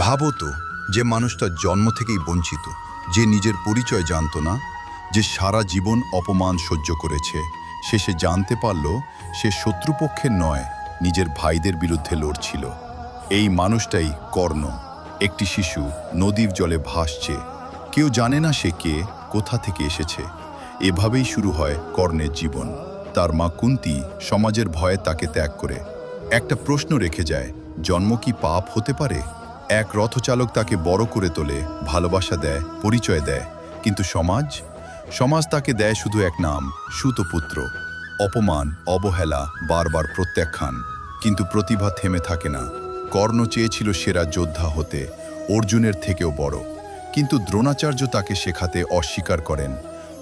ভাবো তো, যে মানুষটা জন্ম থেকেই বঞ্চিত, যে নিজের পরিচয় জানত না, যে সারা জীবন অপমান সহ্য করেছে, শেষে জানতে পারল সে শত্রুপক্ষের নয়, নিজের ভাইদের বিরুদ্ধে লড়ছিল। এই মানুষটাই কর্ণ, একটি শিশু নদীর জলে ভাসছে। কেউ জানে না সে কে, কোথা থেকে এসেছে। এভাবেই শুরু হয় কর্ণের জীবন। তার মা কুন্তী সমাজের ভয়ে তাকে ত্যাগ করে একটা প্রশ্ন রেখে যায়, জন্ম কি পাপ হতে পারে? এক রথচালক তাকে বড় করে তোলে, ভালোবাসা দেয়, পরিচয় দেয়, কিন্তু সমাজ সমাজ তাকে দেয় শুধু এক নাম, সুতপুত্র। অপমান, অবহেলা, বারবার প্রত্যাখ্যান, কিন্তু প্রতিভা থেমে থাকে না। কর্ণ চেয়েছিল সেরা যোদ্ধা হতে, অর্জুনের থেকেও বড়, কিন্তু দ্রোণাচার্য তাকে শেখাতে অস্বীকার করেন।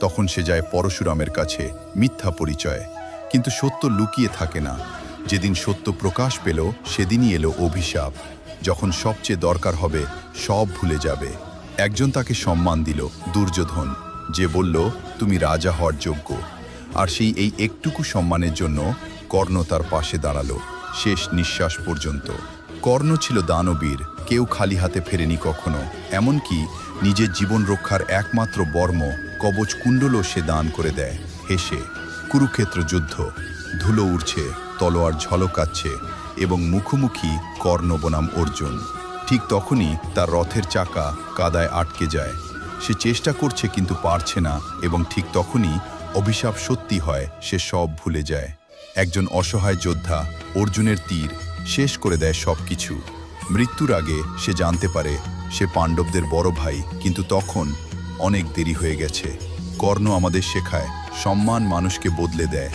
তখন সে যায় পরশুরামের কাছে, মিথ্যা পরিচয়। কিন্তু সত্য লুকিয়ে থাকে না। যেদিন সত্য প্রকাশ পেল, সেদিনই এলো অভিশাপ। যখন সবচেয়ে দরকার হবে, সব ভুলে যাবে। একজন তাকে সম্মান দিল, দুর্যোধন, যে বলল তুমি রাজা হওয়ার যোগ্য। আর এই একটুকু সম্মানের জন্য কর্ণ তার পাশে দাঁড়ালো, শেষ নিঃশ্বাস পর্যন্ত। কর্ণ ছিল দানবীর, কেউ খালি হাতে ফেরেনি কখনো। এমনকি নিজের জীবন রক্ষার একমাত্র বর্ম, কবচ কুণ্ডলও সে দান করে দেয়। হেসে কুরুক্ষেত্র যুদ্ধ, ধুলো উড়ছে, তলোয়ার ঝলকাচ্ছে, এবং মুখোমুখি কর্ণ বনাম অর্জুন। ঠিক তখনই তার রথের চাকা কাদায় আটকে যায়। সে চেষ্টা করছে কিন্তু পারছে না, এবং ঠিক তখনই অভিশাপ সত্যি হয়, সে সব ভুলে যায়। একজন অসহায় যোদ্ধা, অর্জুনের তীর শেষ করে দেয় সব কিছু। মৃত্যুর আগে সে জানতে পারে সে পাণ্ডবদের বড় ভাই, কিন্তু তখন অনেক দেরি হয়ে গেছে। কর্ণ আমাদের শেখায়, সম্মান মানুষকে বদলে দেয়,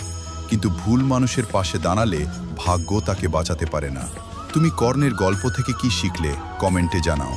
কিন্তু ভুল মানুষের পাশে দাঁড়ালে ভাগ্য তাকে বাঁচাতে পারে না। তুমি কর্ণের গল্প থেকে কি শিখলে, কমেন্টে জানাও।